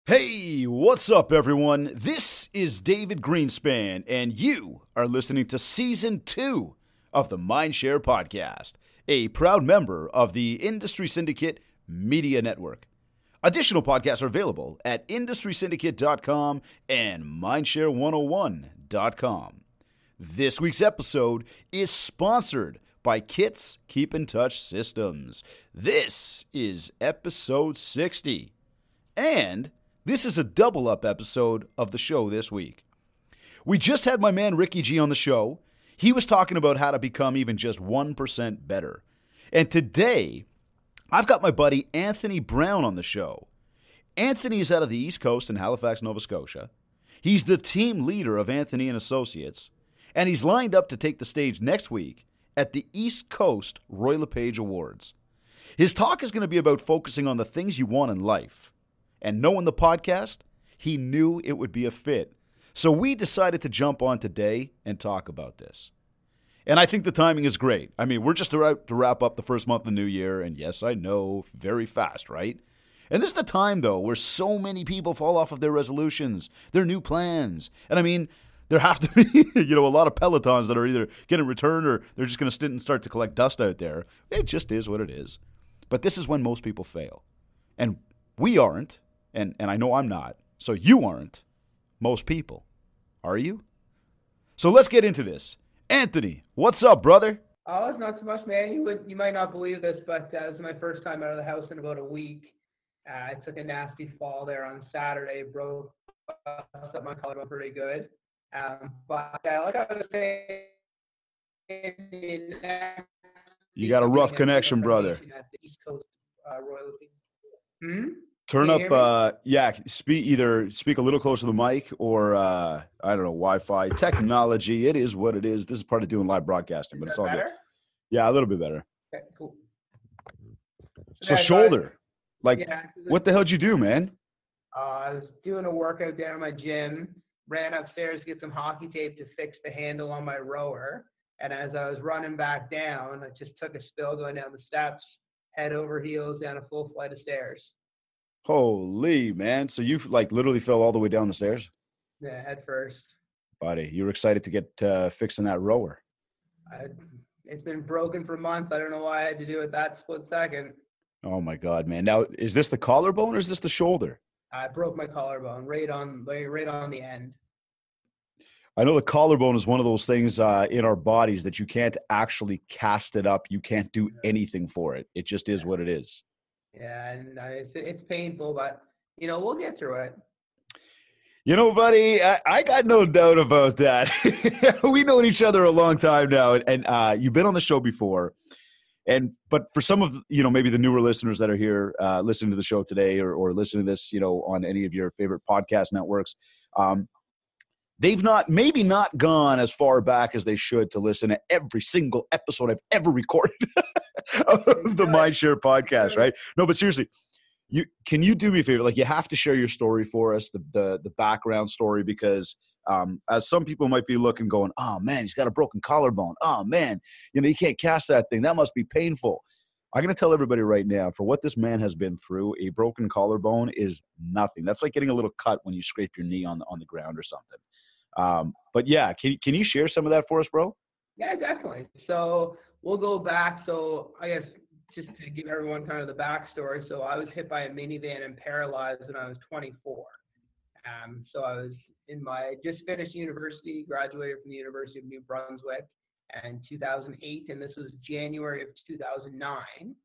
Hey, what's up, everyone? This is David Greenspan, and you are listening to Season 2 of the MindShare podcast, a proud member of the Industry Syndicate Media Network. Additional podcasts are available at industrysyndicate.com and mindshare101.com. This week's episode is sponsored by Kits Keep in Touch Systems. This is episode 60, and this is a double-up episode of the show this week. We just had my man Ricky G on the show. He was talking about how to become even just 1% better. And today, I've got my buddy Anthony Brown on the show. Anthony is out of the East Coast in Halifax, Nova Scotia. He's the team leader of Anthony & Associates, and he's lined up to take the stage next week at the East Coast Roy LePage Awards. His talk is going to be about focusing on the things you want in life. And knowing the podcast, he knew it would be a fit. So we decided to jump on today and talk about this. And I think the timing is great. I mean, we're just about to wrap up the first month of the new year. And yes, I know, very fast, right? And this is the time, though, where so many people fall off of their resolutions, their new plans. And I mean, there have to be, a lot of Pelotons that are either getting returned or they're just going to sit and start to collect dust out there. It just is what it is. But this is when most people fail. And we aren't. And I know I'm not, so you aren't. Most people. Are you? So let's get into this. Anthony, what's up, brother? Oh, it's not so much, man. You might not believe this, but this is my first time out of the house in about a week. I took a nasty fall there on Saturday, broke up my collarbone pretty good. But like I was saying, you got a rough connection, brother. At the East Coast royalty. Turn up, speak a little closer to the mic or, Wi-Fi. Technology, it is what it is. This is part of doing live broadcasting, but it's all better? good. Yeah, a little bit better. Okay, cool. So shoulder. What the hell did you do, man? I was doing a workout down at my gym, ran upstairs to get some hockey tape to fix the handle on my rower, and as I was running back down, I just took a spill going down the steps, head over heels down a full flight of stairs. Holy, man. So you literally fell all the way down the stairs? Yeah, head first. Buddy, you were excited to get fixing that rower. It's been broken for months. I don't know why I had to do it that split second. Oh, my God, man. Now, is this the collarbone or is this the shoulder? I broke my collarbone right on the end. I know the collarbone is one of those things in our bodies that you can't actually cast it up. You can't do anything for it. It just is what it is. Yeah, and it's painful, but, we'll get through it. Buddy, I got no doubt about that. We've known each other a long time now, and you've been on the show before. But for some of, maybe the newer listeners that are here listening to the show today or listening to this, on any of your favorite podcast networks, they've maybe not gone as far back as they should to listen to every single episode I've ever recorded of the MindShare podcast, right? No, but seriously, can you do me a favor? You have to share your story for us, the background story, because as some people might be looking, going, oh man, he's got a broken collarbone. Oh man, you can't cast that thing. That must be painful. I'm going to tell everybody right now, for what this man has been through, a broken collarbone is nothing. That's like getting a little cut when you scrape your knee on the ground or something. But yeah, can you share some of that for us, bro? Yeah, definitely. So we'll go back. So I guess just to give everyone kind of the backstory. So I was hit by a minivan and paralyzed when I was 24. So I was just finished university, graduated from the University of New Brunswick in 2008. And this was January of 2009.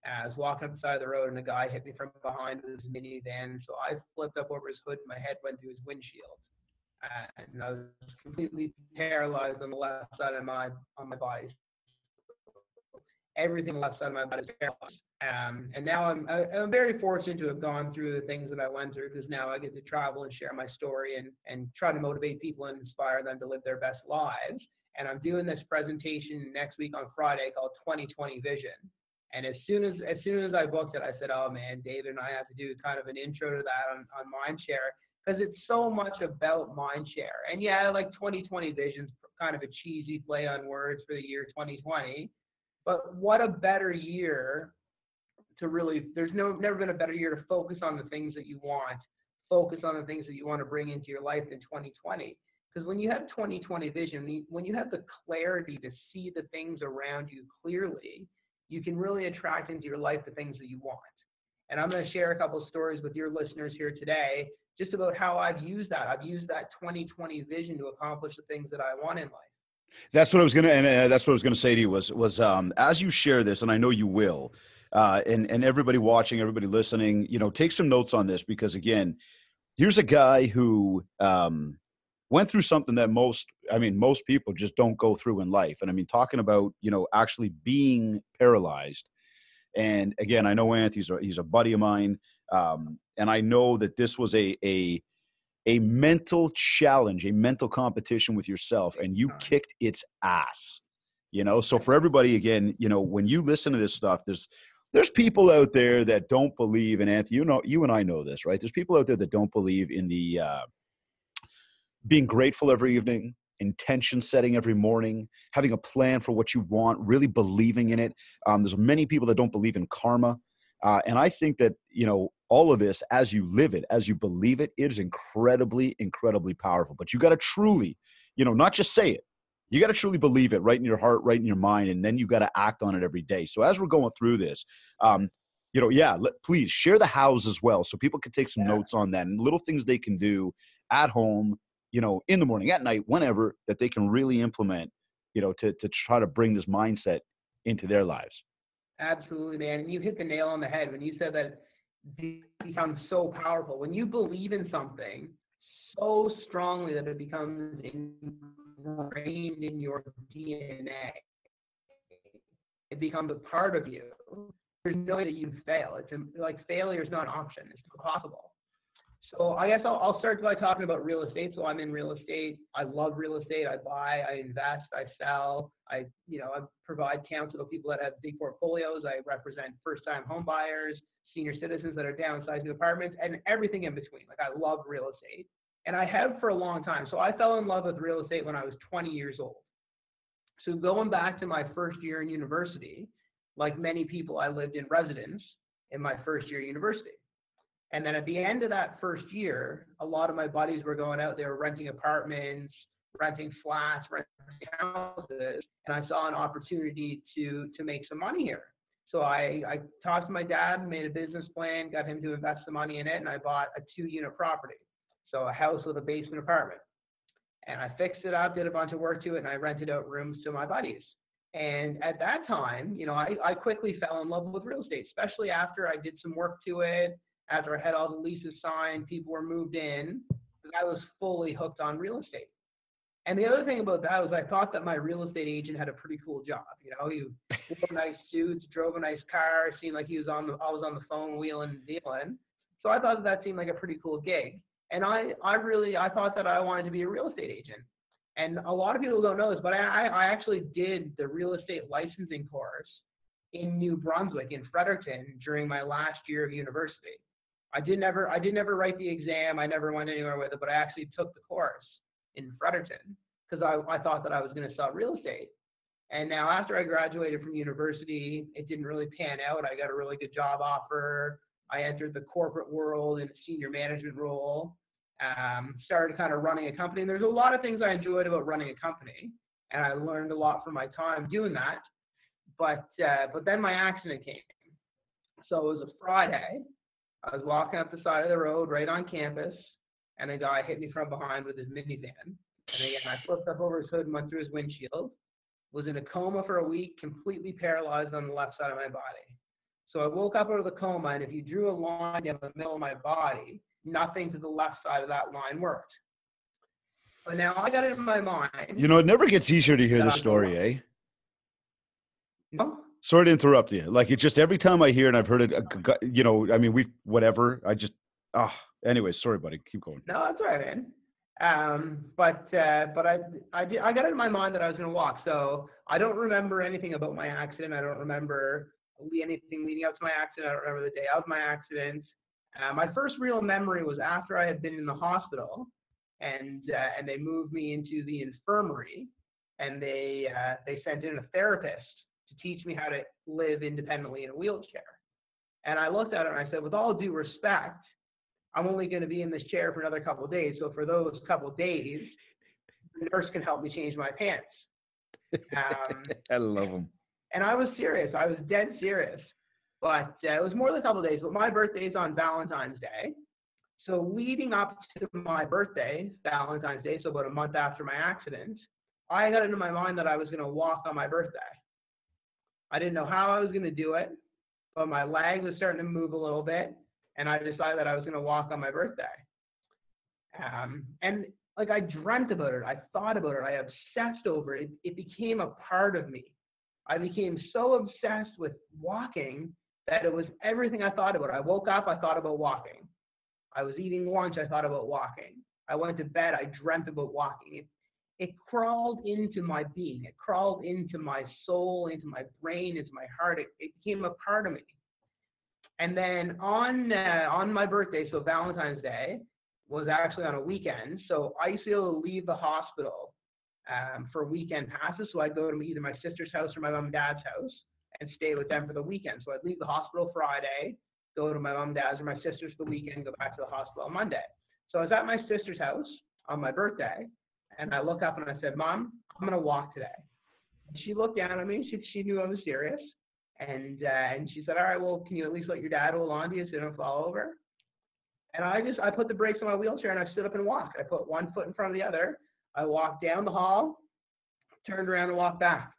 I was walking up the side of the road and a guy hit me from behind with his minivan. So I flipped up over his hood and my head went through his windshield. And I was completely paralyzed on the left side of my body. Everything on the left side of my body is paralyzed. And now I'm very fortunate to have gone through the things that I went through, because now I get to travel and share my story and try to motivate people and inspire them to live their best lives. And I'm doing this presentation next week on Friday called 2020 Vision. And as soon as I booked it, I said, oh man, David and I have to do kind of an intro to that on MindShare, because it's so much about MindShare. And yeah, 2020 Vision's kind of a cheesy play on words for the year 2020. But what a better year to really, there's never been a better year to focus on the things that you want, focus on the things that you want to bring into your life in 2020. Because when you have 2020 vision, when you have the clarity to see the things around you clearly, you can really attract into your life the things that you want. And I'm going to share a couple of stories with your listeners here today, just about how I've used that. I've used that 2020 vision to accomplish the things that I want in life. That's what I was gonna, and that's what I was gonna say to you was as you share this, and I know you will, and everybody watching, everybody listening, take some notes on this, because again, here's a guy who went through something that most people just don't go through in life, and I mean, talking about actually being paralyzed. And again, I know Anthony's he's a buddy of mine, and I know that this was a mental challenge, a mental competition with yourself, and you kicked its ass. So for everybody, again, when you listen to this stuff, there's people out there that don't believe, and Anthony, you and I know this, right? There's people out there that don't believe in the being grateful every evening, intention setting every morning, having a plan for what you want, really believing in it. There's many people that don't believe in karma. And I think that, all of this, as you live it, as you believe it, it is incredibly, incredibly powerful. But you got to truly, not just say it. You got to truly believe it right in your heart, right in your mind, and then you got to act on it every day. So as we're going through this, please share the hows as well, so people can take some notes on that and little things they can do at home, in the morning, at night, whenever, that they can really implement, to try to bring this mindset into their lives. Absolutely, man. And you hit the nail on the head when you said that it becomes so powerful. When you believe in something so strongly that it becomes ingrained in your DNA, it becomes a part of you. There's no way that you fail. It's like failure is not an option. It's impossible. So I guess I'll start by talking about real estate. So I'm in real estate. I love real estate. I buy, I invest, I sell. I provide counsel to people that have big portfolios. I represent first-time home buyers, senior citizens that are downsizing apartments, and everything in between. Like, I love real estate, and I have for a long time. So I fell in love with real estate when I was 20 years old. So going back to my first year in university, like many people, I lived in residence in my first year of university. And then at the end of that first year, a lot of my buddies were going out there renting apartments, renting flats, renting houses, and I saw an opportunity to make some money here. So I talked to my dad, made a business plan, got him to invest the money in it, and I bought a 2-unit property. So a house with a basement apartment. And I fixed it up, did a bunch of work to it, and I rented out rooms to my buddies. And at that time, I quickly fell in love with real estate, especially after I did some work to it. After I had all the leases signed, people were moved in, I was fully hooked on real estate. And the other thing about that was I thought that my real estate agent had a pretty cool job. He wore nice suits, drove a nice car, seemed like he was always on the phone wheeling and dealing. So I thought that seemed like a pretty cool gig. And I thought that I wanted to be a real estate agent. And a lot of people don't know this, but I actually did the real estate licensing course in New Brunswick, in Fredericton, during my last year of university. I did never write the exam. I never went anywhere with it, but I actually took the course in Fredericton because I thought that I was going to sell real estate. And now after I graduated from university, it didn't really pan out. I got a really good job offer. I entered the corporate world in a senior management role, started kind of running a company. And there's a lot of things I enjoyed about running a company, and I learned a lot from my time doing that. But then my accident came. So it was a Friday. I was walking up the side of the road right on campus, and a guy hit me from behind with his minivan. And again, I flipped up over his hood and went through his windshield. Was in a coma for a week, completely paralyzed on the left side of my body. So I woke up out of the coma, and if you drew a line down the middle of my body, nothing to the left side of that line worked. But now I got it in my mind. It never gets easier to hear the story, eh? No? Sorry to interrupt you. Like, it's just every time I hear, and I've heard it, anyways, sorry, buddy. Keep going. No, that's all right, man. But I got it in my mind that I was going to walk. So I don't remember anything about my accident. I don't remember anything leading up to my accident. I don't remember the day of my accident. My first real memory was after I had been in the hospital, and they moved me into the infirmary, and they sent in a therapist to teach me how to live independently in a wheelchair. And I looked at her and I said, with all due respect, I'm only going to be in this chair for another couple of days. So for those couple of days, the nurse can help me change my pants. I love them. And I was serious. I was dead serious. But it was more than a couple of days. But my birthday is on Valentine's Day. So leading up to my birthday, Valentine's Day, so about a month after my accident, I got into my mind that I was going to walk on my birthday. I didn't know how I was going to do it, but my legs were starting to move a little bit, and I decided that I was going to walk on my birthday. And like I dreamt about it, I thought about it, I obsessed over it. It became a part of me. I became so obsessed with walking that it was everything I thought about. I woke up, I thought about walking. I was eating lunch, I thought about walking. I went to bed, I dreamt about walking. It crawled into my being. It crawled into my soul, into my brain, into my heart. It became a part of me. And then on my birthday, so Valentine's Day was actually on a weekend. So I used to be able to leave the hospital for weekend passes. So I'd go to either my sister's house or my mom and dad's house and stay with them for the weekend. So I'd leave the hospital Friday, go to my mom and dad's or my sister's for the weekend, go back to the hospital on Monday. So I was at my sister's house on my birthday, and I look up and I said, Mom, I'm going to walk today. And she looked down at me. She knew I was serious. And she said, all right, well, can you at least let your dad hold on to you so you don't fall over? And I put the brakes on my wheelchair and I stood up and walked. I put one foot in front of the other. I walked down the hall, turned around and walked back.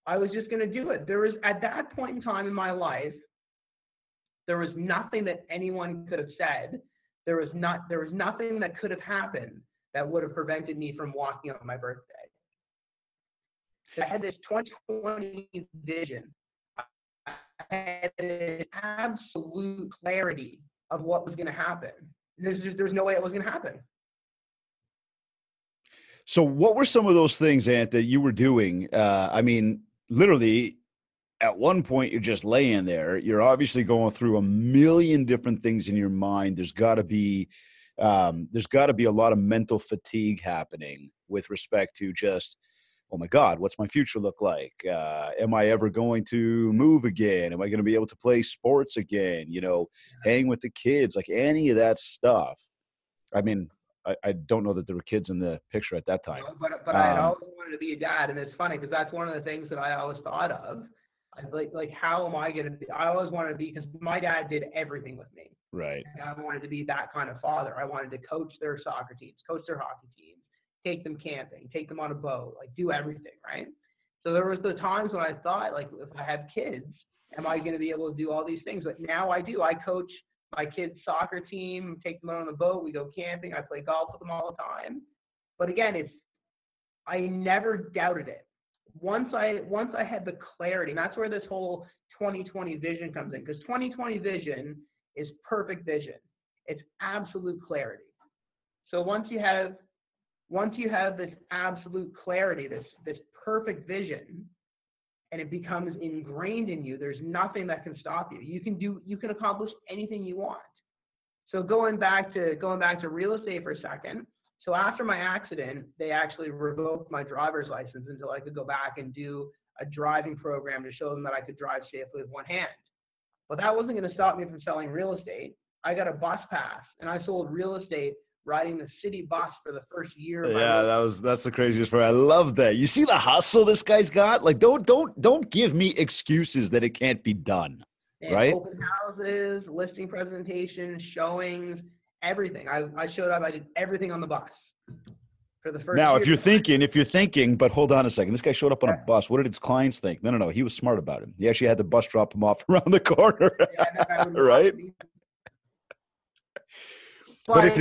I was just going to do it. There was, at that point in time in my life, there was nothing that anyone could have said. There was nothing that could have happened that would have prevented me from walking on my birthday. I had this 2020 vision. I had an absolute clarity of what was going to happen. There's no way it was going to happen. So what were some of those things, Ant, that you were doing? I mean, literally, at one point, you're just laying there. You're obviously going through a million different things in your mind. There's got to be a lot of mental fatigue happening with respect to just, oh my God, what's my future look like? Am I ever going to move again? Am I going to be able to play sports again? You know, hang with the kids, like any of that stuff. I mean, I don't know that there were kids in the picture at that time. But I had always wanted to be a dad, and it's funny because that's one of the things that I always thought of. Like how am I going to be? I always wanted to be, because my dad did everything with me. Right. And I wanted to be that kind of father. I wanted to coach their soccer teams, coach their hockey teams, take them camping, take them on a boat, like do everything, right? So there was the times when I thought, like, if I have kids, am I going to be able to do all these things? But now I do. I coach my kids' soccer team, take them out on the boat, we go camping, I play golf with them all the time. But again, I never doubted it. Once I had the clarity, and that's where this whole 2020 vision comes in, because 2020 vision is perfect vision. It's absolute clarity. So once you have this absolute clarity, this perfect vision, and it becomes ingrained in you, there's nothing that can stop you. You can accomplish anything you want. So going back to real estate for a second. So after my accident, they actually revoked my driver's license until I could go back and do a driving program to show them that I could drive safely with one hand. But that wasn't going to stop me from selling real estate. I got a bus pass, and I sold real estate riding the city bus for the first year of my life. That's the craziest part. I love that. You see the hustle this guy's got? Like, don't give me excuses that it can't be done. And right? Open houses, listing presentations, showings, everything. I showed up. I did everything on the bus for the first Now, year. if you're thinking, but hold on a second, this guy showed up on a bus. What did his clients think? No. He was smart about it. He actually had the bus drop him off around the corner. Right? But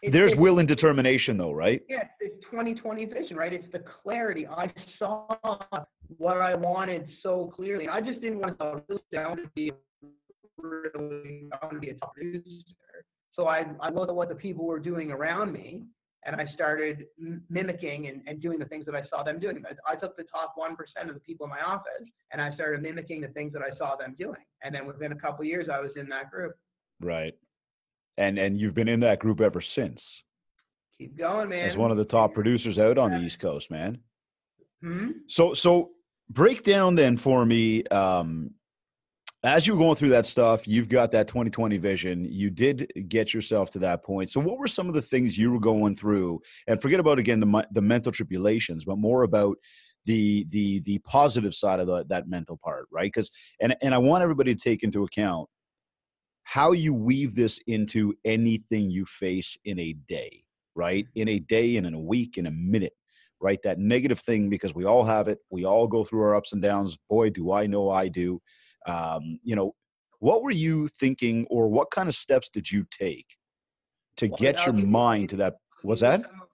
there's will and determination, though, right? Yes, it's 2020 vision, right? It's the clarity. I saw what I wanted so clearly. I just didn't want to be a top producer. So I looked at what the people were doing around me, and I started mimicking and doing the things that I saw them doing. I took the top 1% of the people in my office, and I started mimicking the things that I saw them doing. And then within a couple of years, I was in that group. Right. And you've been in that group ever since. Keep going, man. As one of the top producers out on the East Coast, man. Hmm? So break down then for me As you were going through that stuff, you've got that 2020 vision. You did get yourself to that point. So what were some of the things you were going through? And forget about, again, the mental tribulations, but more about the positive side of that mental part, right? Because and I want everybody to take into account how you weave this into anything you face in a day, right? In a day and in a week, in a minute, right? That negative thing, because we all have it. We all go through our ups and downs. Boy, do I know I do. You know, what were you thinking, or what kind of steps did you take to Well, get your mind to that? I'll Was give you that? some of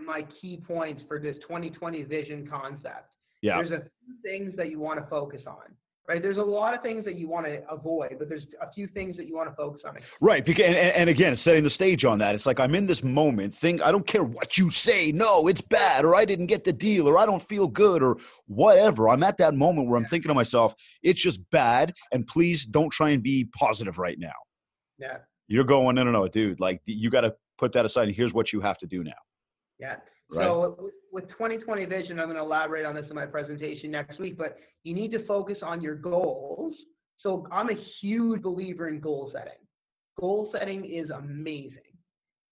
my key points for this 2020 vision concept. Yeah. There's a few things that you want to focus on, right? There's a lot of things that you want to avoid, but there's a few things that you want to focus on. Right. Because, and again, setting the stage on that, it's like, I'm in this moment, I don't care what you say. No, it's bad, or I didn't get the deal, or I don't feel good, or whatever. I'm at that moment where I'm thinking to myself, it's just bad. And please don't try and be positive right now. Yeah. You're going, no, dude, like, you got to put that aside. And here's what you have to do now. Yeah. Right. So with 2020 vision, I'm going to elaborate on this in my presentation next week, but you need to focus on your goals. So I'm a huge believer in goal setting. Goal setting is amazing,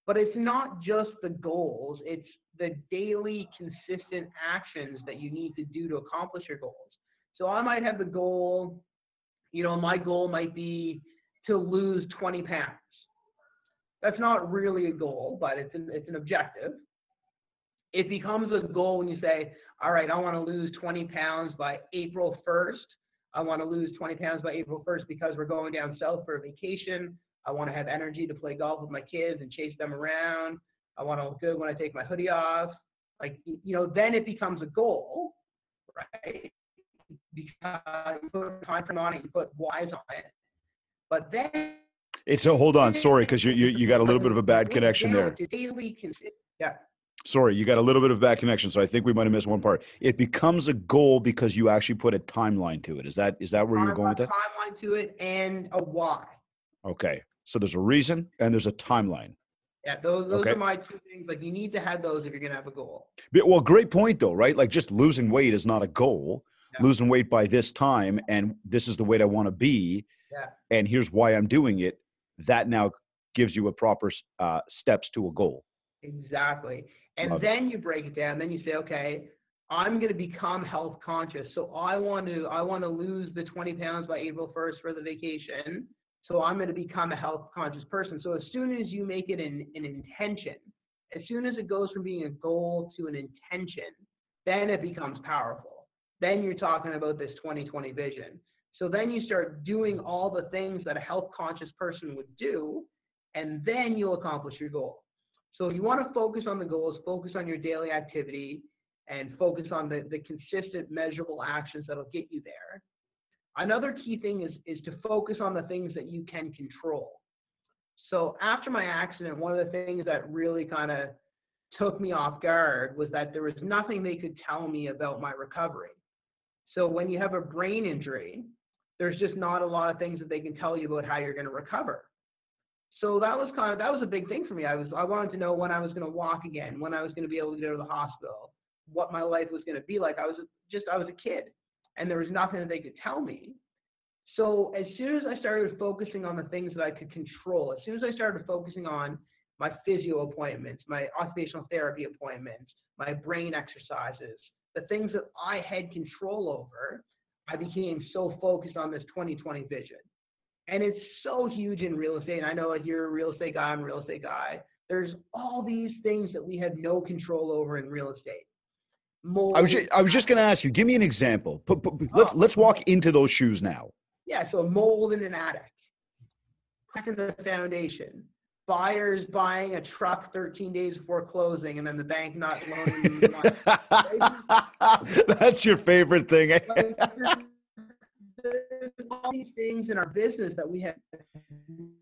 but it's not just the goals. It's the daily consistent actions that you need to do to accomplish your goals. So I might have the goal, my goal might be to lose 20 pounds. That's not really a goal, but it's an objective. It becomes a goal when you say, all right, I want to lose 20 pounds by April 1st. I want to lose 20 pounds by April 1st because we're going down south for a vacation. I want to have energy to play golf with my kids and chase them around. I want to look good when I take my hoodie off. Then it becomes a goal, right? Because you put time frame on it, you put whys on it. But then It's hold on, sorry, because you got a little bit of a bad connection there. Yeah. Sorry, you got a little bit of bad connection, so I think we might have missed one part. It becomes a goal because you actually put a timeline to it. Is that where you're going with that? Timeline to it and a why. Okay, so there's a reason and there's a timeline. Yeah, those are my two things. Like, you need to have those if you're gonna have a goal. Well, great point though, right? Like, just losing weight is not a goal. Yeah. Losing weight by this time, and this is the weight I want to be. Yeah. And here's why I'm doing it. That now gives you a proper steps to a goal. Exactly. And then you break it down. Then you say, okay, I'm going to become health conscious. So I want to lose the 20 pounds by April 1st for the vacation. So I'm going to become a health conscious person. So as soon as you make it an intention, as soon as it goes from being a goal to an intention, then it becomes powerful. Then you're talking about this 2020 vision. So then you start doing all the things that a health conscious person would do, and then you'll accomplish your goal. So you want to focus on the goals, focus on your daily activity, and focus on the consistent measurable actions that'll get you there. Another key thing is to focus on the things that you can control. So after my accident, one of the things that really kind of took me off guard was that there was nothing they could tell me about my recovery. So when you have a brain injury, there's just not a lot of things that they can tell you about how you're going to recover. So that was a big thing for me. I wanted to know when I was going to walk again, when I was going to be able to go to the hospital, what my life was going to be like. I was a kid, and there was nothing that they could tell me. So as soon as I started focusing on the things that I could control, as soon as I started focusing on my physio appointments, my occupational therapy appointments, my brain exercises, the things that I had control over, I became so focused on this 2020 vision. And it's so huge in real estate. And I know, like, you're a real estate guy, I'm a real estate guy. There's all these things that we have no control over in real estate. I was just going to ask you, give me an example. Let's walk into those shoes now. Yeah, so mold in an attic, crack in the foundation, buyers buying a truck 13 days before closing, and then the bank not loaning them money. That's your favorite thing. There's all these things in our business that we have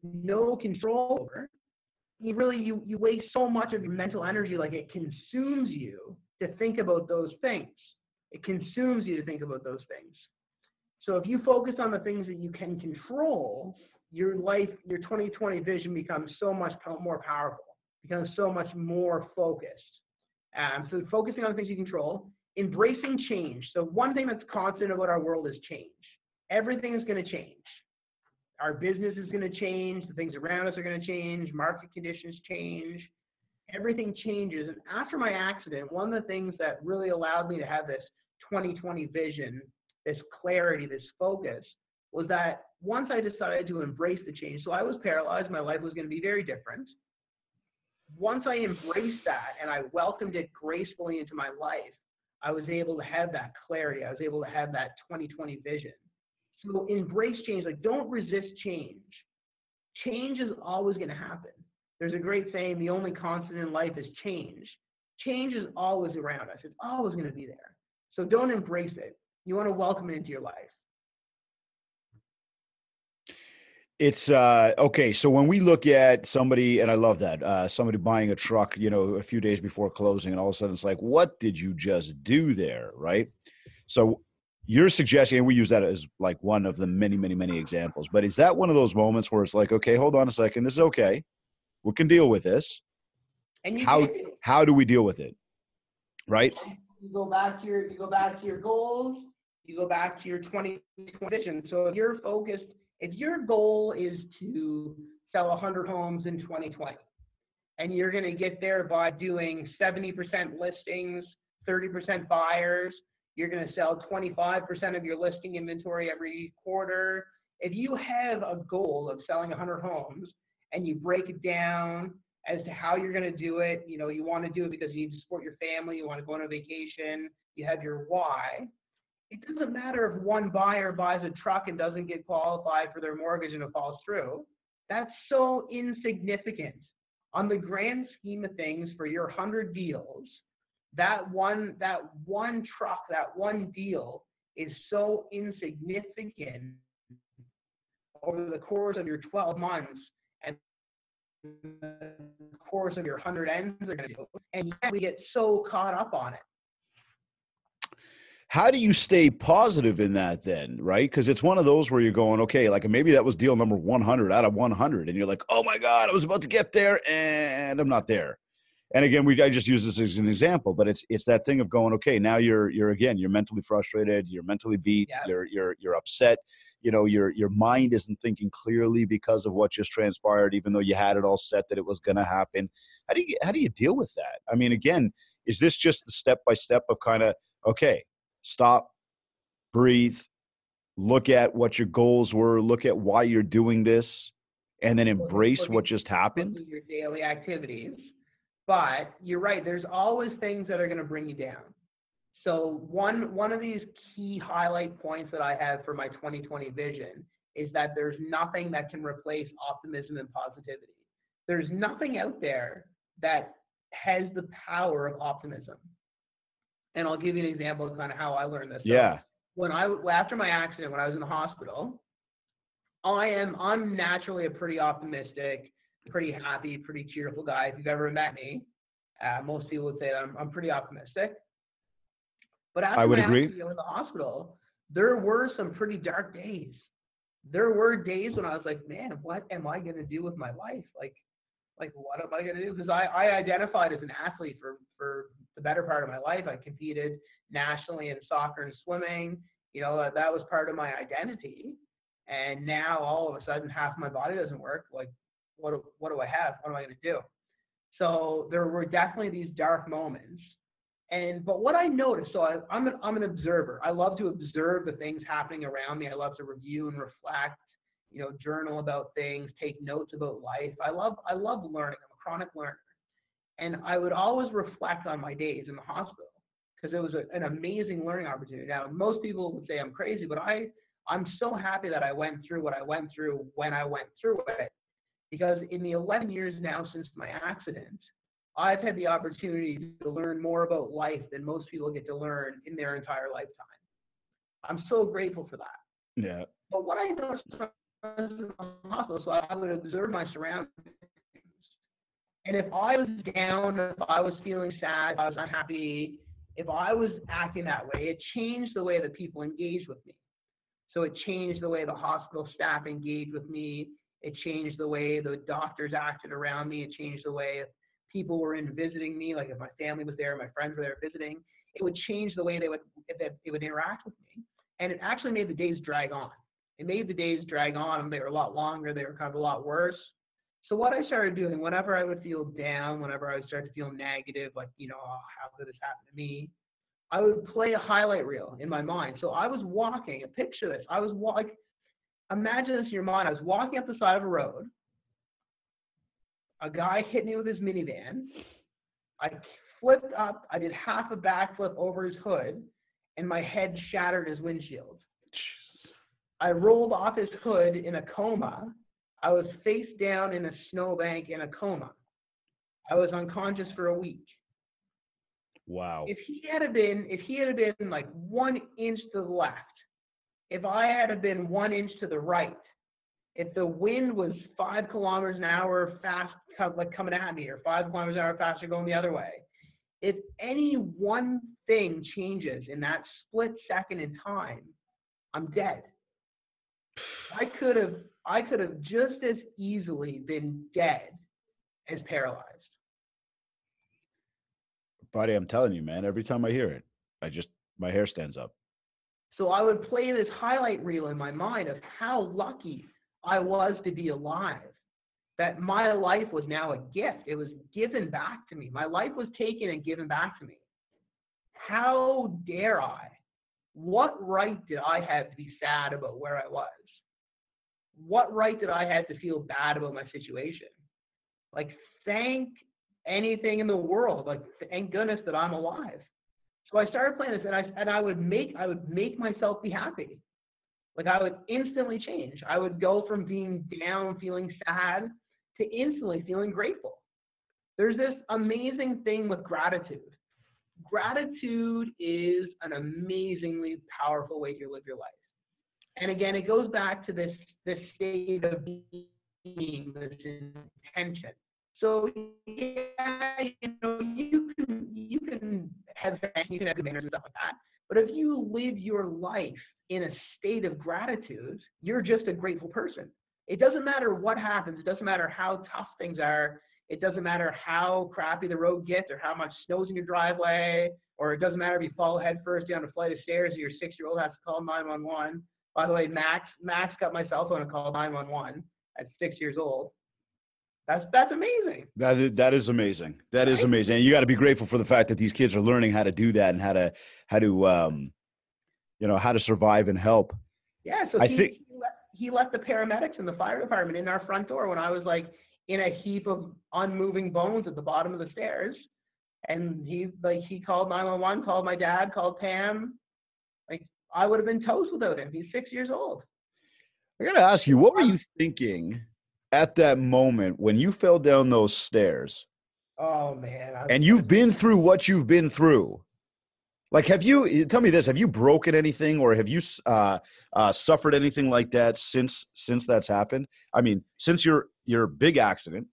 no control over. You waste so much of your mental energy, like it consumes you to think about those things. It consumes you to think about those things. So if you focus on the things that you can control, your life, your 2020 vision becomes so much more powerful, becomes so much more focused. So focusing on the things you control, embracing change. So one thing that's constant about our world is change. Everything is going to change. Our business is going to change. The things around us are going to change. Market conditions change. Everything changes. And after my accident, one of the things that really allowed me to have this 2020 vision, this clarity, this focus, was that once I decided to embrace the change, so I was paralyzed, my life was going to be very different. Once I embraced that and I welcomed it gracefully into my life, I was able to have that clarity. I was able to have that 2020 vision. So embrace change. Like, don't resist change. Change is always going to happen. There's a great saying, the only constant in life is change. Change is always around us. It's always going to be there. So don't embrace it. You want to welcome it into your life. It's okay. So when we look at somebody, and I love that, somebody buying a truck, a few days before closing, and all of a sudden it's like, what did you just do there? Right. So you're suggesting, and we use that as like one of the many, many, many examples, but is that one of those moments where it's like, okay, hold on a second. This is okay. We can deal with this. And how do we deal with it? Right. You go back to your goals. You go back to your 2020 vision. So if you're focused, if your goal is to sell 100 homes in 2020, and you're going to get there by doing 70% listings, 30% buyers, you're going to sell 25% of your listing inventory every quarter. If you have a goal of selling 100 homes and you break it down as to how you're going to do it, you want to do it because you need to support your family, you want to go on a vacation, you have your why. It doesn't matter if one buyer buys a truck and doesn't get qualified for their mortgage and it falls through. That's so insignificant. On the grand scheme of things, for your 100 deals, that one truck, that one deal is so insignificant over the course of your 12 months and the course of your 100 ends are going to do. And yet we get so caught up on it. How do you stay positive in that then, right? Because it's one of those where you're going, okay, like maybe that was deal number 100 out of 100, and you're like, oh my God, I was about to get there, and I'm not there. And again, I just use this as an example, but it's that thing of going, okay, now you're mentally frustrated, you're mentally beat, Yeah. you're upset, your mind isn't thinking clearly because of what just transpired, even though you had it all set that it was going to happen. How do you deal with that? I mean, again, is this just the step by step of kind of, okay, stop, breathe, look at what your goals were, look at why you're doing this, and then embrace what just happened? Your daily activities. But you're right, there's always things that are going to bring you down. So one of these key highlight points that I have for my 2020 vision is that there's nothing that can replace optimism and positivity. There's nothing out there that has the power of optimism. And I'll give you an example of kind of how I learned this. Yeah. So after my accident, when I was in the hospital, I'm naturally a pretty optimistic, pretty happy, pretty cheerful guy. If you've ever met me, most people would say that I'm pretty optimistic. But after my accident in the hospital, there were some pretty dark days. There were days when I was like, man, what am I going to do with my life? Like what am I going to do? Because I identified as an athlete for the better part of my life. I competed nationally in soccer and swimming. That was part of my identity. And now all of a sudden, half my body doesn't work. Like, what do I have? What am I going to do? So there were definitely these dark moments. But what I noticed, so I'm an observer. I love to observe the things happening around me. I love to review and reflect, journal about things, take notes about life. I love learning. I'm a chronic learner. And I would always reflect on my days in the hospital because it was an amazing learning opportunity. Now, most people would say I'm crazy, but I'm so happy that I went through what I went through when I went through it, because in the 11 years now since my accident, I've had the opportunity to learn more about life than most people get to learn in their entire lifetime. I'm so grateful for that. Yeah. But what I noticed when I was in the hospital, so I would observe my surroundings. And if I was down, if I was feeling sad, if I was unhappy, if I was acting that way, it changed the way that people engaged with me. So it changed the way the hospital staff engaged with me. It changed the way the doctors acted around me. It changed the way people were in visiting me. Like if my family was there, my friends were there visiting, it would change the way it would interact with me. And it actually made the days drag on. it made the days drag on, and they were a lot longer. They were kind of a lot worse. So what I started doing, whenever I would feel down, whenever I would start to feel negative, like, oh, how could this happen to me? I would play a highlight reel in my mind. So I was walking, picture this. I was imagine this in your mind. I was walking up the side of a road. A guy hit me with his minivan. I flipped up. I did half a backflip over his hood, and my head shattered his windshield. I rolled off his hood in a coma. I was face down in a snowbank in a coma. I was unconscious for a week. Wow. If he had been like 1 inch to the left, if I had been 1 inch to the right, if the wind was 5 kilometers an hour fast, like coming at me, or 5 kilometers an hour faster going the other way, if any one thing changes in that split second in time, I'm dead. I could have just as easily been dead as paralyzed. Buddy, I'm telling you, man, every time I hear it, my hair stands up. So I would play this highlight reel in my mind of how lucky I was to be alive, that my life was now a gift. It was given back to me. My life was taken and given back to me. How dare I? What right did I have to be sad about where I was? What right did I have to feel bad about my situation? Like, thank anything in the world. Like, thank goodness that I'm alive. So I started playing this, and I would make myself be happy. Like, I would instantly change. I would go from being down, feeling sad, to instantly feeling grateful. There's this amazing thing with gratitude. Gratitude is an amazingly powerful way to live your life. And again, it goes back to this state of being, this intention. So yeah, you can have good manners and stuff like that. But if you live your life in a state of gratitude, you're just a grateful person. It doesn't matter what happens. It doesn't matter how tough things are. It doesn't matter how crappy the road gets, or how much snows in your driveway, or it doesn't matter if you fall headfirst down a flight of stairs and your 6-year-old has to call 911. By the way, Max got my cell phone and called 911 at 6 years old. That's amazing. That is amazing. That is amazing. And you got to be grateful for the fact that these kids are learning how to do that and how to survive and help. Yeah. So he left the paramedics and the fire department in our front door when I was like in a heap of unmoving bones at the bottom of the stairs. And he called 911, called my dad, called Pam. Like, I would have been toast without him. He's 6 years old. I got to ask you, what were you thinking at that moment when you fell down those stairs? Oh, man. And you've been through what you've been through. Like, tell me this, have you broken anything, or have you suffered anything like that since that's happened? I mean, since your big accident.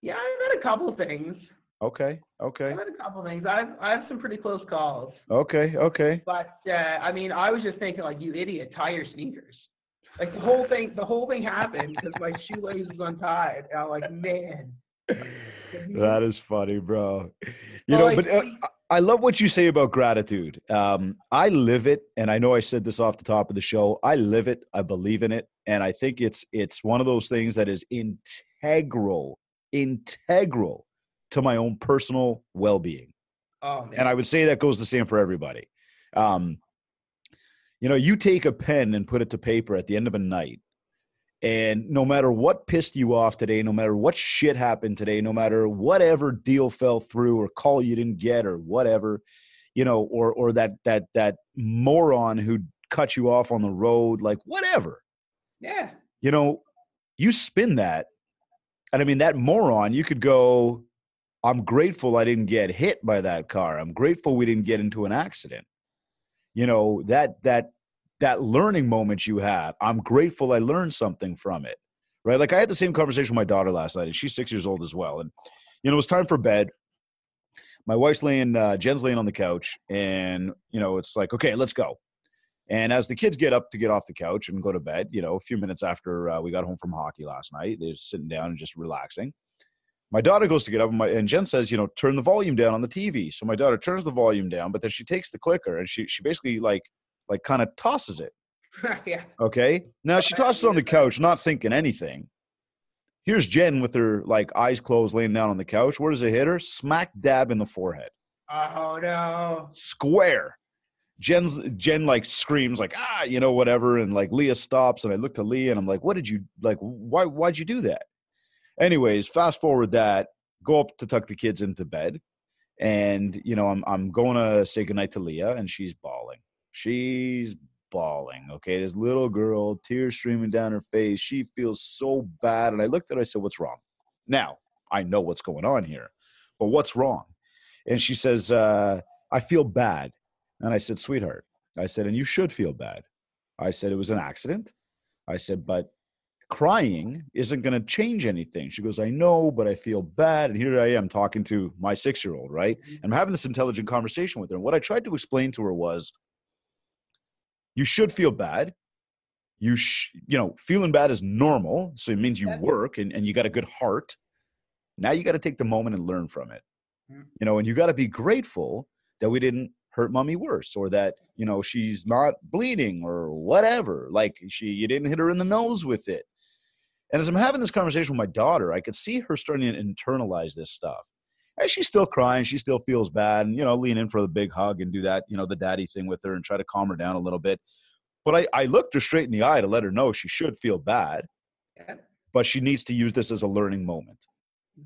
Yeah, I've had a couple of things. Okay. I've had a couple of things. I have some pretty close calls. Okay. But I mean, I was just thinking, like, you idiot, tie your sneakers. Like, the whole thing happened because my shoelace was untied. And I'm like, man. That is funny, bro. But I love what you say about gratitude. I live it, and I know I said this off the top of the show. I live it. I believe in it, and I think it's one of those things that is integral to my own personal well-being. Oh, man. And I would say that goes the same for everybody. You take a pen and put it to paper at the end of a night, and no matter what pissed you off today, no matter what shit happened today, no matter whatever deal fell through or call you didn't get or whatever, or that moron who cut you off on the road, like whatever. Yeah. You spin that. And I mean, that moron, you could go, I'm grateful I didn't get hit by that car. I'm grateful we didn't get into an accident. That learning moment you had, I'm grateful I learned something from it, right? Like, I had the same conversation with my daughter last night, and she's 6 years old as well. And, it was time for bed. My wife's Jen's laying on the couch, and, it's like, okay, let's go. And as the kids get up to get off the couch and go to bed, a few minutes after we got home from hockey last night, they're sitting down and just relaxing. My daughter goes to get up, and Jen says, turn the volume down on the TV. So my daughter turns the volume down, but then she takes the clicker and she basically like kind of tosses it. Yeah. Okay. Now she tosses on the couch, not thinking anything. Here's Jen with her like eyes closed, laying down on the couch. Where does it hit her? Smack dab in the forehead. Oh no. Square. Jen like screams like, whatever. And like Leah stops and I look to Leah and I'm like, what did you like? Why'd you do that? Anyways, fast forward that, go up to tuck the kids into bed. And, I'm going to say goodnight to Leah and she's bawling. She's bawling. Okay. This little girl, tears streaming down her face. She feels so bad. And I looked at her, I said, what's wrong? Now, I know what's going on here, but what's wrong? And she says, I feel bad. And I said, sweetheart, I said, and you should feel bad. I said, it was an accident. I said, but crying isn't going to change anything. She goes, I know, but I feel bad. And here I am talking to my 6-year-old, right? And I'm having this intelligent conversation with her. And what I tried to explain to her was, you should feel bad. Feeling bad is normal. So it means you work and you got a good heart. Now you got to take the moment and learn from it. And you got to be grateful that we didn't hurt mommy worse, or that, she's not bleeding or whatever. Like you didn't hit her in the nose with it. And as I'm having this conversation with my daughter, I could see her starting to internalize this stuff. And she's still crying. She still feels bad and, lean in for the big hug and do that, the daddy thing with her and try to calm her down a little bit. But I looked her straight in the eye to let her know she should feel bad, but she needs to use this as a learning moment.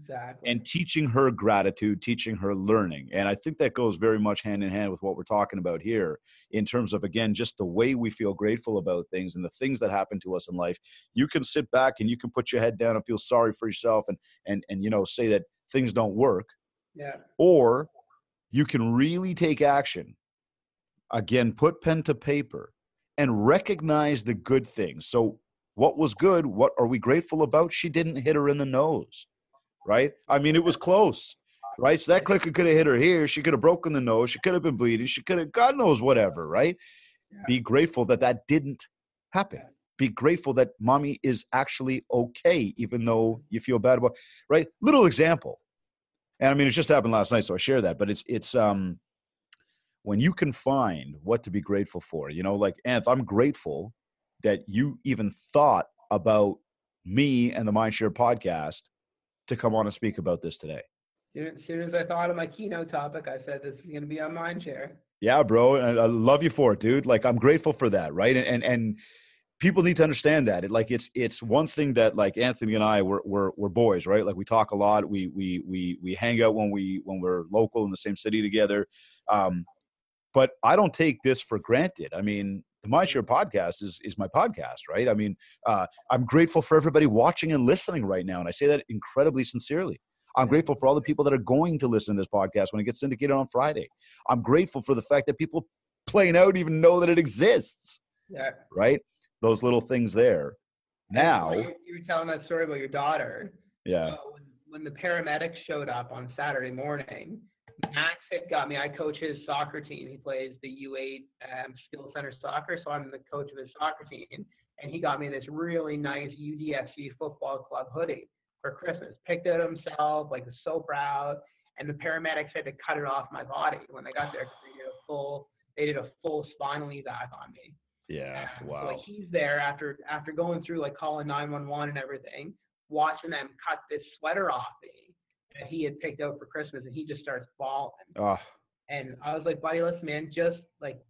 Exactly. And teaching her gratitude, teaching her learning. And I think that goes very much hand in hand with what we're talking about here in terms of, again, just the way we feel grateful about things and the things that happen to us in life. You can sit back and you can put your head down and feel sorry for yourself and say that things don't work. Yeah. Or you can really take action. Again, put pen to paper and recognize the good things. So what was good? What are we grateful about? She didn't hit her in the nose. Right? I mean, it was close, right? So that clicker could have hit her here. She could have broken the nose. She could have been bleeding. She could have, God knows, whatever, right? Yeah. Be grateful that didn't happen. Yeah. Be grateful that mommy is actually okay, even though you feel bad about, right? Little example. And I mean, it just happened last night, so I share that. But it's when you can find what to be grateful for, like, Anth, I'm grateful that you even thought about me and the MindShare podcast to come on and speak about this today. As soon as I thought of my keynote topic, I said, this is going to be on MindShare. Yeah, bro. And I love you for it, dude. Like, I'm grateful for that. Right. And people need to understand that. It's one thing that, like, Anthony and I, we're boys, right? Like, we talk a lot. We hang out when we're local in the same city together. But I don't take this for granted. I mean, the MindShare podcast is my podcast, right? I mean, I'm grateful for everybody watching and listening right now. And I say that incredibly sincerely. I'm grateful for all the people that are going to listen to this podcast when it gets syndicated on Friday. I'm grateful for the fact that people playing out even know that it exists. Yeah. Right? Those little things there. Now. You were telling that story about your daughter. Yeah. When the paramedics showed up on Saturday morning, Max had got me. I coach his soccer team. He plays the U8 Skill Center soccer, so I'm the coach of his soccer team. And he got me this really nice UDFC football club hoodie for Christmas. Picked it himself, like, was so proud. And the paramedics had to cut it off my body when they got there. They did a full spinal evac on me. Yeah, wow. So, like, he's there after going through, like, calling 911 and everything, watching them cut this sweater off me that he had picked out for Christmas, and he just starts bawling. Oh. And I was like, buddy, listen, man, just like,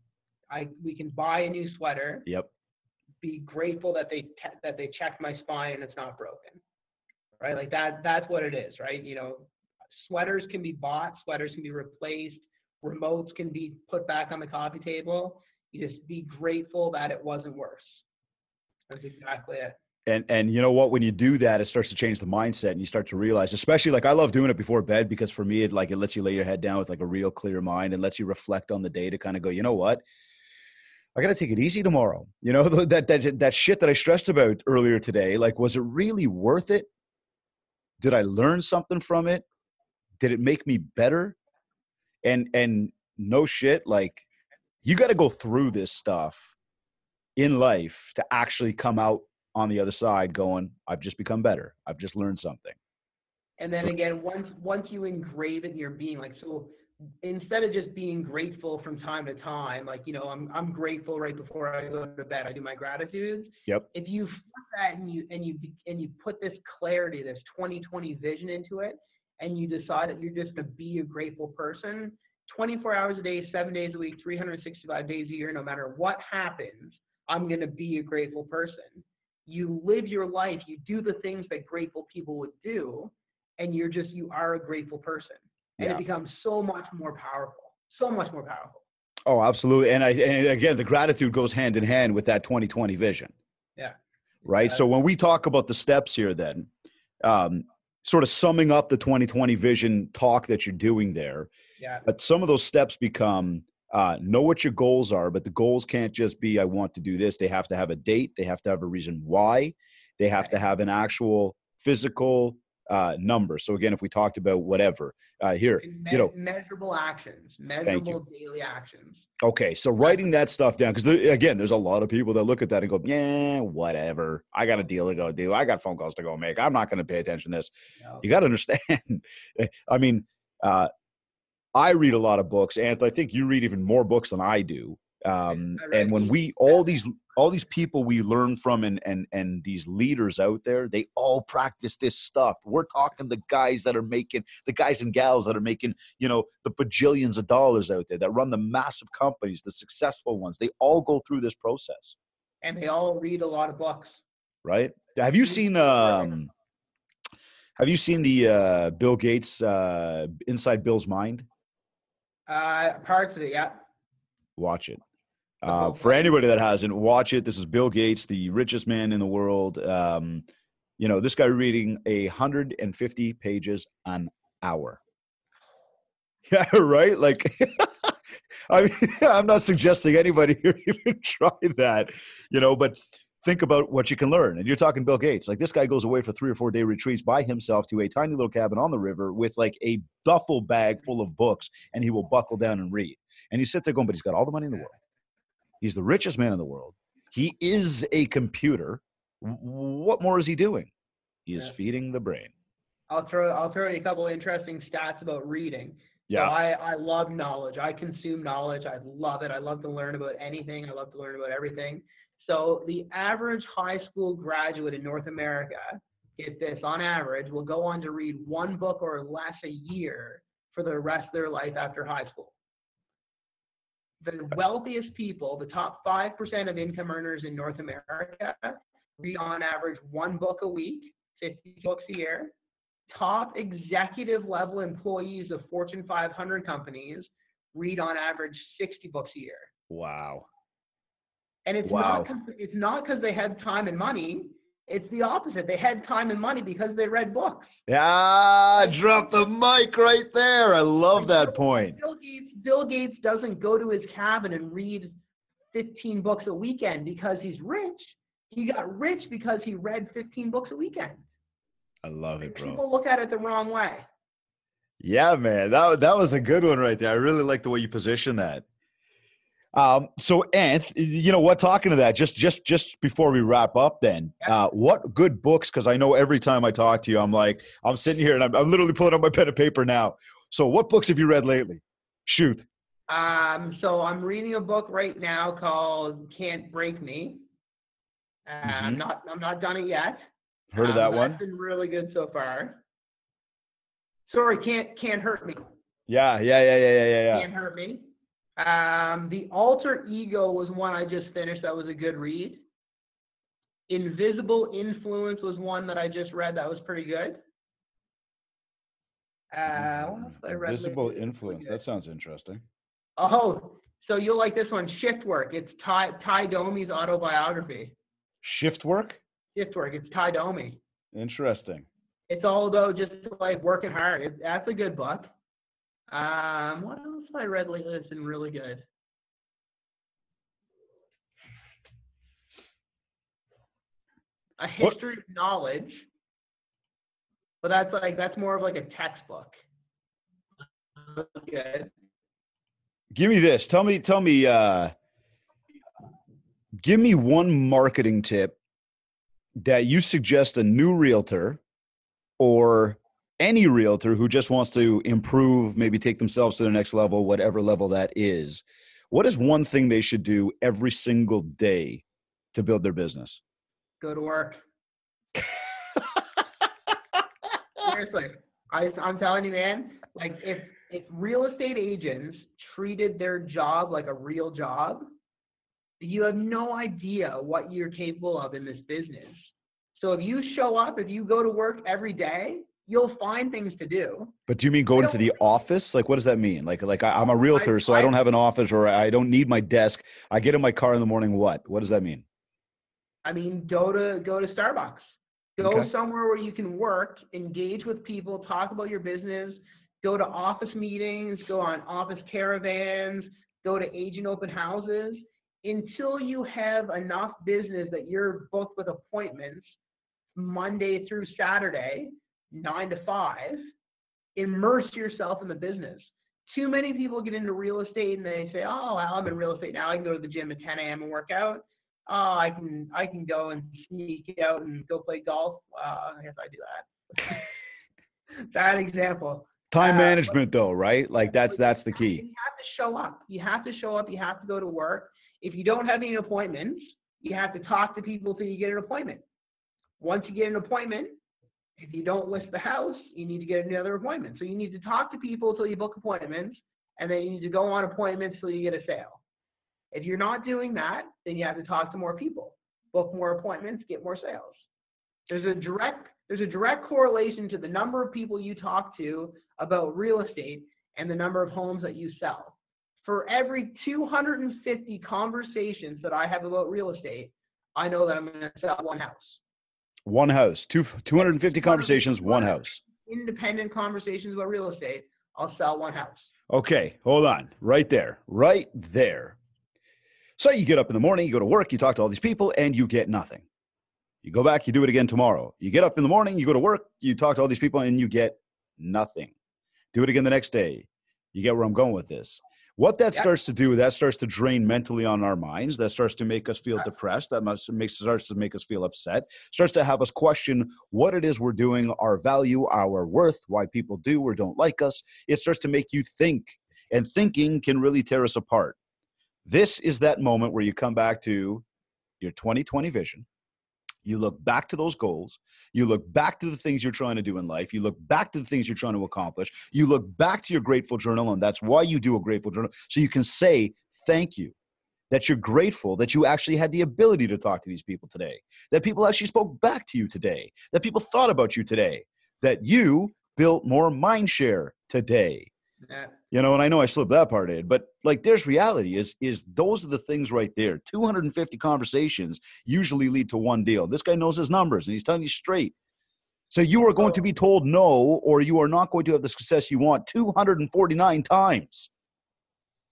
we can buy a new sweater. Yep. Be grateful that they checked my spine and it's not broken, right? Like that's what it is, right? Sweaters can be bought, sweaters can be replaced, remotes can be put back on the coffee table. You just be grateful that it wasn't worse. That's exactly it. And you know what, when you do that, it starts to change the mindset and you start to realize, especially, like, I love doing it before bed because for me, it lets you lay your head down with, like, a real clear mind and lets you reflect on the day to kind of go, you know what, I got to take it easy tomorrow. That shit that I stressed about earlier today, like, was it really worth it? Did I learn something from it? Did it make me better? And no shit, like, you got to go through this stuff in life to actually come out on the other side going, I've just become better. I've just learned something. And then again, once you engrave it in your being, like, so instead of just being grateful from time to time, like, I'm grateful right before I go to bed, I do my gratitudes. Yep. If you flip that and you put this clarity, this 2020 vision into it, and you decide that you're just going to be a grateful person, 24 hours a day, 7 days a week, 365 days a year, no matter what happens, I'm going to be a grateful person. You live your life, you do the things that grateful people would do, and you are a grateful person. And it becomes so much more powerful, so much more powerful. Oh, absolutely. And again, the gratitude goes hand in hand with that 2020 vision. Yeah. Right. So when we talk about the steps here, then sort of summing up the 2020 vision talk that you're doing there, but some of those steps become know what your goals are, but the goals can't just be, I want to do this. They have to have a date. They have to have a reason why. They have to have an actual physical number. So again, if we talked about whatever here, measurable actions, measurable daily actions. Okay. So writing that stuff down, because again, there's a lot of people that look at that and go, yeah, whatever. I got a deal to go do. I got phone calls to go make. I'm not going to pay attention to this. No. You got to understand. I mean, I read a lot of books, and I think you read even more books than I do. And when all these people we learn from and these leaders out there, they all practice this stuff. We're talking the guys and gals that are making, the bajillions of dollars out there, that run the massive companies, the successful ones. They all go through this process. And they all read a lot of books. Right. Have you seen the Bill Gates Inside Bill's Mind? Parts of it, yeah. Watch it. For anybody that hasn't, watch it. This is Bill Gates, the richest man in the world. This guy reading 150 pages an hour. Yeah, right? Like, I mean, I'm not suggesting anybody here even try that, but think about what you can learn. And you're talking Bill Gates. Like, this guy goes away for 3 or 4 day retreats by himself to a tiny little cabin on the river with like a duffel bag full of books, and he will buckle down and read. And you sit there going, but he's got all the money in the world. He's the richest man in the world. He is a computer. What more is he doing? He is feeding the brain. I'll throw you a couple of interesting stats about reading. Yeah. So I love knowledge. I consume knowledge. I love it. I love to learn about anything. I love to learn about everything. So the average high school graduate in North America, get this, on average, will go on to read 1 book or less a year for the rest of their life after high school. The wealthiest people, the top 5% of income earners in North America, read on average 1 book a week, 50 books a year. Top executive level employees of Fortune 500 companies read on average 60 books a year. Wow. And it's not because they had time and money. It's the opposite. They had time and money because they read books. Yeah, drop the mic right there. I love that point. Bill Gates doesn't go to his cabin and read 15 books a weekend because he's rich. He got rich because he read 15 books a weekend. I love it, bro. People look at it the wrong way. Yeah, man. That was a good one right there. I really like the way you position that. So, Anth, you know what, talking to that, just before we wrap up then, what good books, because I know every time I talk to you, I'm sitting here and I'm literally pulling up my pen and paper now. So what books have you read lately? Shoot. So I'm reading a book right now called Can't Break Me. I'm not done it yet. Heard of that one? It's been really good so far. Sorry, Can't Hurt Me. Yeah. Can't Hurt Me. The Alter Ego was one I just finished. That was a good read. Invisible Influence was one that I just read. That was pretty good. What else did I read? Invisible Influence. That sounds interesting. Oh, so you'll like this one, Shift Work. It's Ty Domi's autobiography. Shift Work? Shift Work. It's Ty Domi. Interesting. It's all about just like working hard. That's a good book. What else have I read lately that's been really good? A History of Knowledge. But that's more of like a textbook. Good. Give me this. Tell me, give me one marketing tip that you suggest a new realtor or any realtor who just wants to improve, maybe take themselves to the next level, whatever level that is, what is one thing they should do every single day to build their business? Go to work. Seriously, I'm telling you, man. Like if real estate agents treated their job like a real job, you have no idea what you're capable of in this business. So if you show up, if you go to work every day, you'll find things to do. But do you mean go into the office? Like, what does that mean? I'm a realtor, so I don't have an office, or I don't need my desk. I get in my car in the morning. What does that mean? I mean, go to Starbucks. Go somewhere where you can work, engage with people, talk about your business, go to office meetings, go on office caravans, go to agent open houses until you have enough business that you're booked with appointments Monday through Saturday, 9 to 5. Immerse yourself in the business. Too many people get into real estate and they say, oh, well, I'm in real estate now. I can go to the gym at 10 a.m. and work out. Oh, I can go and sneak out and go play golf. I guess I do that. Bad example. Time management, though, right? Like that's the key. You have to show up. You have to show up. You have to go to work. If you don't have any appointments, you have to talk to people till you get an appointment. Once you get an appointment, if you don't list the house, you need to get another appointment. So you need to talk to people till you book appointments, and then you need to go on appointments till you get a sale. If you're not doing that, then you have to talk to more people, book more appointments, get more sales. There's a direct correlation to the number of people you talk to about real estate and the number of homes that you sell. For every 250 conversations that I have about real estate, I know that I'm going to sell one house. One house, 250 conversations, one house. Independent conversations about real estate, I'll sell one house. Okay, hold on. Right there. So you get up in the morning, you go to work, you talk to all these people, and you get nothing. You go back, you do it again tomorrow. You get up in the morning, you go to work, you talk to all these people, and you get nothing. Do it again the next day. You get where I'm going with this. What that starts to do, that starts to drain mentally on our minds. That starts to make us feel depressed. That starts to make us feel upset. Starts to have us question what it is we're doing, our value, our worth, why people do or don't like us. It starts to make you think, and thinking can really tear us apart. This is that moment where you come back to your 2020 vision. You look back to those goals. You look back to the things you're trying to do in life. You look back to the things you're trying to accomplish. You look back to your grateful journal, and that's why you do a grateful journal. So you can say thank you, that you're grateful that you actually had the ability to talk to these people today, that people actually spoke back to you today, that people thought about you today, that you built more MindShare today. Yeah. You know, and I know I slipped that part in, but like there's reality is those are the things right there. 250 conversations usually lead to one deal. This guy knows his numbers and he's telling you straight. So you are going to be told no, or you are not going to have the success you want 249 times.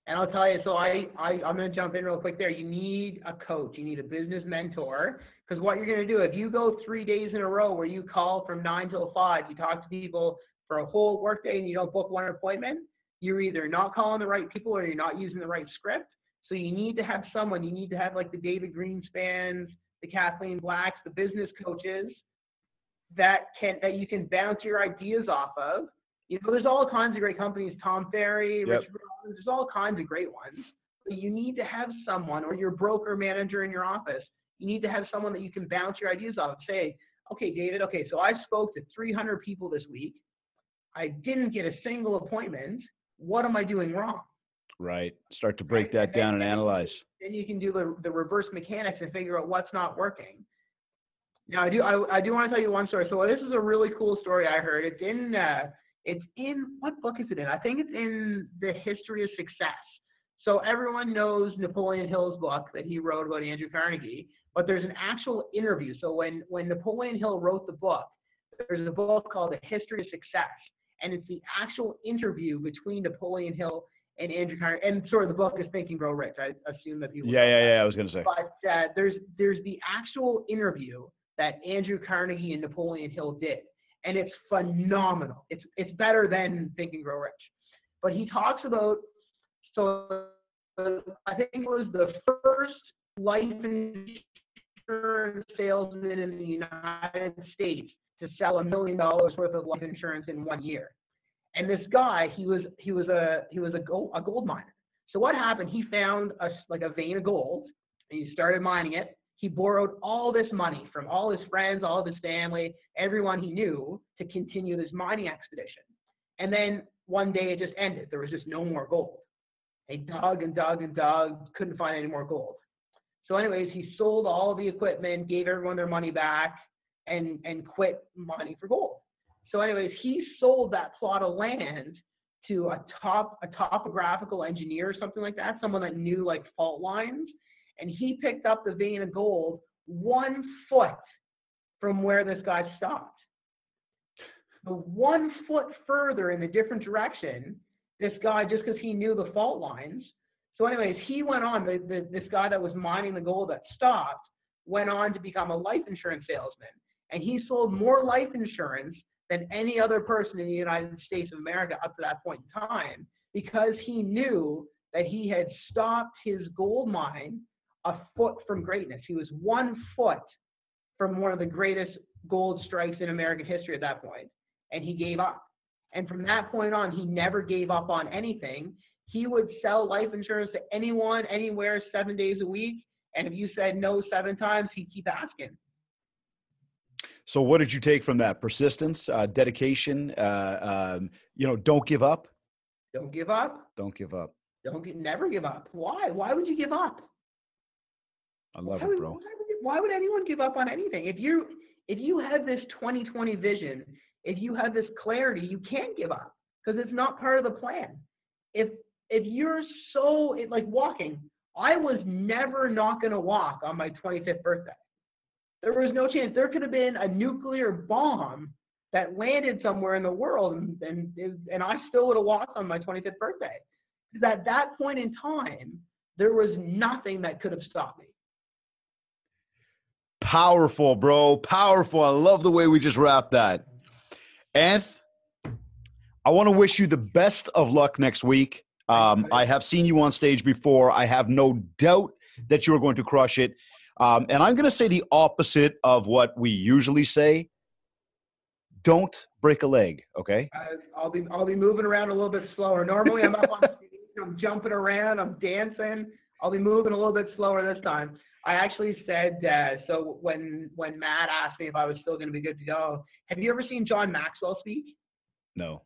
And I'll tell you, so I'm going to jump in real quick there. You need a coach. You need a business mentor, because what you're going to do, if you go 3 days in a row where you call from 9 till 5, you talk to people for a whole workday and you don't book one appointment, you're either not calling the right people or you're not using the right script. So you need to have someone, you need to have like the David Greenspans, the Kathleen Blacks, the business coaches that you can bounce your ideas off of. You know, there's all kinds of great companies, Tom Ferry, Rich Rollins, there's all kinds of great ones. But you need to have someone, or your broker manager in your office, you need to have someone that you can bounce your ideas off. Say, okay, David, so I spoke to 300 people this week. I didn't get a single appointment. What am I doing wrong? Right. Start to break that down and analyze. Then you can do the reverse mechanics and figure out what's not working. Now, I do want to tell you one story. So this is a really cool story I heard. It's in what book is it in? I think it's in The History of Success. So everyone knows Napoleon Hill's book that he wrote about Andrew Carnegie, but there's an actual interview. So when Napoleon Hill wrote the book, there's a book called The History of Success. And it's the actual interview between Napoleon Hill and Andrew Carnegie. And sort of the book is Think and Grow Rich. I assume that people. Yeah. I was going to say. But there's the actual interview that Andrew Carnegie and Napoleon Hill did, and it's phenomenal. It's better than Think and Grow Rich. But he talks about, so I think it was the first life insurance salesman in the United States to sell $1 million worth of life insurance in 1 year. And this guy, he was a gold miner. So what happened? He found a vein of gold, and he started mining it. He borrowed all this money from all his friends, all of his family, everyone he knew to continue this mining expedition. And then one day it just ended. There was just no more gold. He dug and dug and dug, couldn't find any more gold. So anyways, he sold all of the equipment, gave everyone their money back, and quit mining for gold. So anyways, he sold that plot of land to a topographical engineer or something like that, someone that knew like fault lines. And he picked up the vein of gold 1 foot from where this guy stopped. So 1 foot further in a different direction, this guy, just because he knew the fault lines. So anyways, he went on, this guy that was mining the gold that stopped, went on to become a life insurance salesman. And he sold more life insurance than any other person in the United States of America up to that point in time, because he knew that he had stopped his gold mine a foot from greatness. He was 1 foot from one of the greatest gold strikes in American history at that point, and he gave up. And from that point on, he never gave up on anything. He would sell life insurance to anyone, anywhere, 7 days a week. And if you said no 7 times, he'd keep asking. So what did you take from that? Persistence, dedication, don't give up. Don't give up. Don't give up. Never give up. Why? Why would you give up? I love it, bro. Why would anyone give up on anything? If you have this 2020 vision, if you have this clarity, you can't give up, because it's not part of the plan. If you're like walking, I was never not going to walk on my 25th birthday. There was no chance. There could have been a nuclear bomb that landed somewhere in the world, and I still would have walked on my 25th birthday. Because at that point in time, there was nothing that could have stopped me. Powerful, bro. Powerful. I love the way we just wrapped that. Anth, I want to wish you the best of luck next week. I have seen you on stage before. I have no doubt that you are going to crush it. And I'm going to say the opposite of what we usually say. Don't break a leg, okay? I'll be moving around a little bit slower. Normally I'm up on stage, I'm jumping around, I'm dancing. I'll be moving a little bit slower this time. I actually said, so when Matt asked me if I was still going to be good to go, have you ever seen John Maxwell speak? No.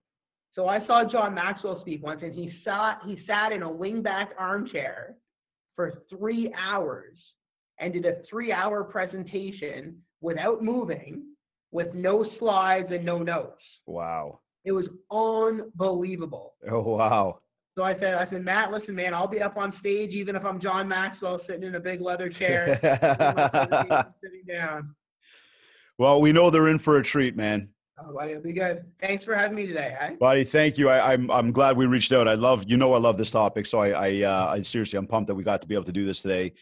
So I saw John Maxwell speak once, and he sat in a wingback armchair for 3 hours and did a 3-hour presentation without moving, with no slides and no notes. Wow. It was unbelievable. Oh, wow. So I said, Matt, listen, man, I'll be up on stage even if I'm John Maxwell sitting in a big leather chair, sitting down. Well, we know they're in for a treat, man. Oh, buddy, it'll be good. Thanks for having me today. Eh? Buddy, thank you. I'm glad we reached out. I love this topic. So I seriously, I'm pumped that we got to be able to do this today.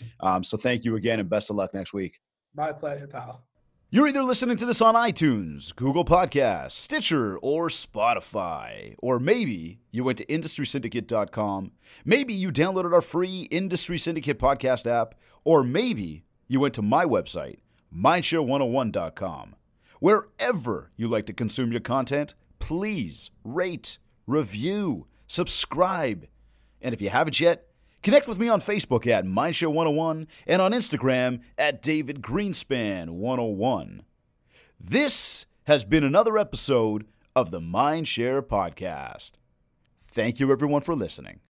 So thank you again, and best of luck next week. My pleasure, pal. You're either listening to this on iTunes, Google Podcasts, Stitcher, or Spotify. Or maybe you went to industrysyndicate.com. Maybe you downloaded our free Industry Syndicate podcast app. Or maybe you went to my website, MindShare101.com. Wherever you like to consume your content, please rate, review, subscribe. And if you haven't yet, connect with me on Facebook at MindShare101 and on Instagram at DavidGreenspan101. This has been another episode of the MindShare podcast. Thank you, everyone, for listening.